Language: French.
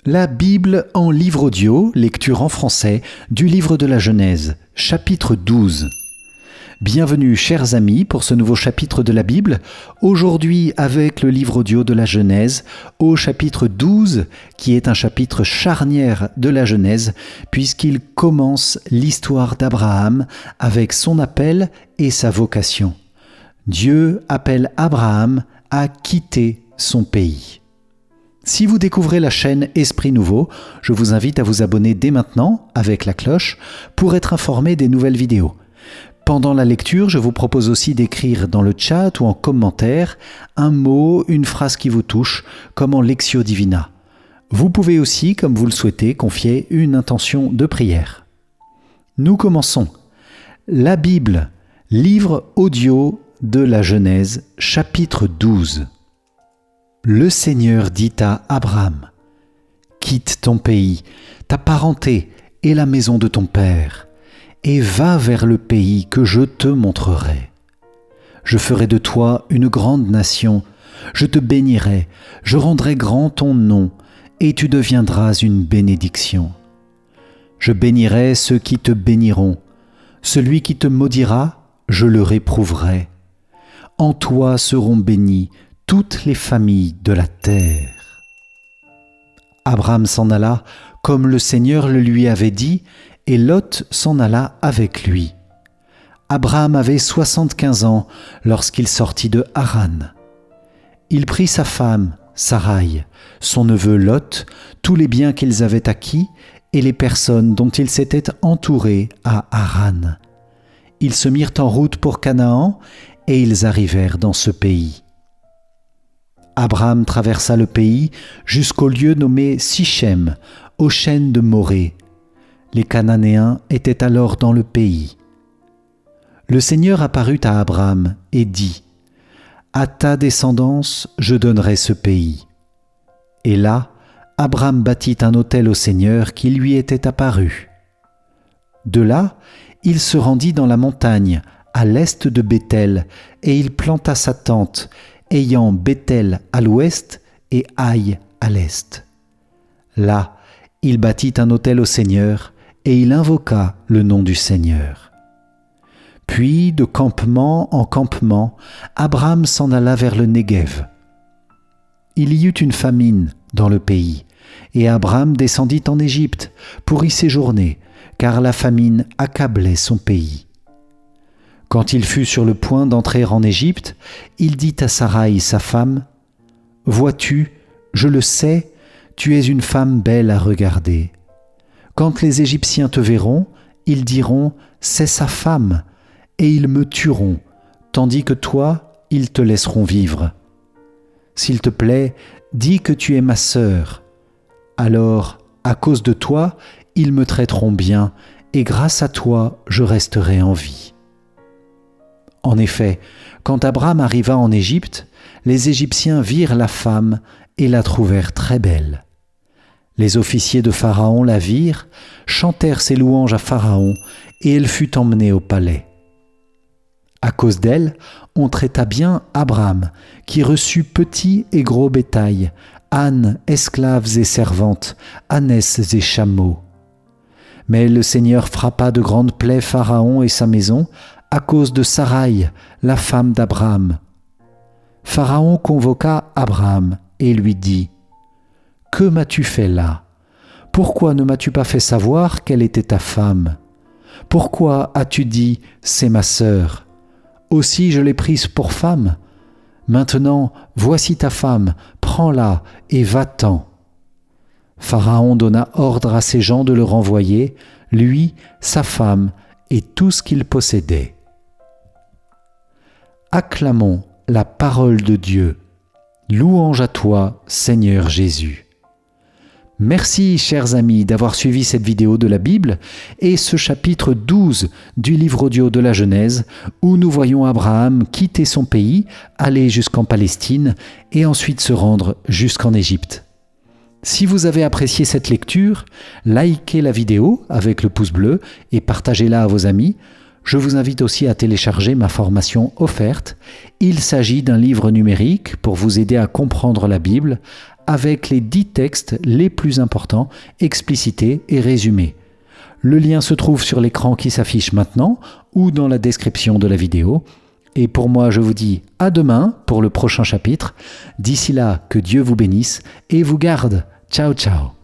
La Bible en livre audio, lecture en français, du livre de la Genèse, chapitre 12. Bienvenue chers amis pour ce nouveau chapitre de la Bible, aujourd'hui avec le livre audio de la Genèse au chapitre 12, qui est un chapitre charnière de la Genèse, puisqu'il commence l'histoire d'Abraham avec son appel et sa vocation. Dieu appelle Abraham à quitter son pays. Si vous découvrez la chaîne Esprit Nouveau, je vous invite à vous abonner dès maintenant avec la cloche pour être informé des nouvelles vidéos. Pendant la lecture, je vous propose aussi d'écrire dans le chat ou en commentaire un mot, une phrase qui vous touche, comme en Lectio Divina. Vous pouvez aussi, comme vous le souhaitez, confier une intention de prière. Nous commençons. La Bible, livre audio de la Genèse, chapitre 12. Le Seigneur dit à Abraham : « Quitte ton pays, ta parenté et la maison de ton père, et va vers le pays que je te montrerai. Je ferai de toi une grande nation, je te bénirai, je rendrai grand ton nom, et tu deviendras une bénédiction. Je bénirai ceux qui te béniront, celui qui te maudira, je le réprouverai. En toi seront bénies toutes les familles de la terre. » Abraham s'en alla comme le Seigneur le lui avait dit, et Lot s'en alla avec lui. Abraham avait 75 ans lorsqu'il sortit de Haran. Il prit sa femme, Saraï, son neveu Lot, tous les biens qu'ils avaient acquis et les personnes dont ils s'étaient entourés à Haran. Ils se mirent en route pour Canaan et ils arrivèrent dans ce pays. Abraham traversa le pays jusqu'au lieu nommé Sichem, aux chênes de Morée. Les Cananéens étaient alors dans le pays. Le Seigneur apparut à Abraham et dit : « À ta descendance, je donnerai ce pays. » Et là, Abraham bâtit un autel au Seigneur qui lui était apparu. De là, il se rendit dans la montagne, à l'est de Béthel, et il planta sa tente, ayant Béthel à l'ouest et Aï à l'est. Là, il bâtit un autel au Seigneur, et il invoqua le nom du Seigneur. Puis, de campement en campement, Abraham s'en alla vers le Néguev. Il y eut une famine dans le pays, et Abraham descendit en Égypte pour y séjourner, car la famine accablait son pays. Quand il fut sur le point d'entrer en Égypte, il dit à Saraï, sa femme : « Vois-tu, je le sais, tu es une femme belle à regarder. Quand les Égyptiens te verront, ils diront : c'est sa femme, et ils me tueront, tandis que toi, ils te laisseront vivre. S'il te plaît, dis que tu es ma sœur. Alors, à cause de toi, ils me traiteront bien, et grâce à toi, je resterai en vie. » En effet, quand Abraham arriva en Égypte, les Égyptiens virent la femme et la trouvèrent très belle. Les officiers de Pharaon la virent, chantèrent ses louanges à Pharaon, et elle fut emmenée au palais. À cause d'elle, on traita bien Abraham, qui reçut petit et gros bétail, ânes, esclaves et servantes, ânesses et chameaux. Mais le Seigneur frappa de grandes plaies Pharaon et sa maison, à cause de Saraï, la femme d'Abraham. Pharaon convoqua Abraham et lui dit : « Que m'as-tu fait là ? Pourquoi ne m'as-tu pas fait savoir qu'elle était ta femme ? Pourquoi as-tu dit : c'est ma sœur ? Aussi je l'ai prise pour femme. Maintenant, voici ta femme, prends-la et va-t'en. » Pharaon donna ordre à ses gens de le renvoyer, lui, sa femme et tout ce qu'il possédait. Acclamons la parole de Dieu. Louange à toi, Seigneur Jésus. Merci, chers amis, d'avoir suivi cette vidéo de la Bible et ce chapitre 12 du livre audio de la Genèse, où nous voyons Abraham quitter son pays, aller jusqu'en Palestine et ensuite se rendre jusqu'en Égypte. Si vous avez apprécié cette lecture, likez la vidéo avec le pouce bleu et partagez-la à vos amis. Je vous invite aussi à télécharger ma formation offerte. Il s'agit d'un livre numérique pour vous aider à comprendre la Bible, avec les 10 textes les plus importants, explicités et résumés. Le lien se trouve sur l'écran qui s'affiche maintenant ou dans la description de la vidéo. Et pour moi, je vous dis à demain pour le prochain chapitre. D'ici là, que Dieu vous bénisse et vous garde. Ciao, ciao.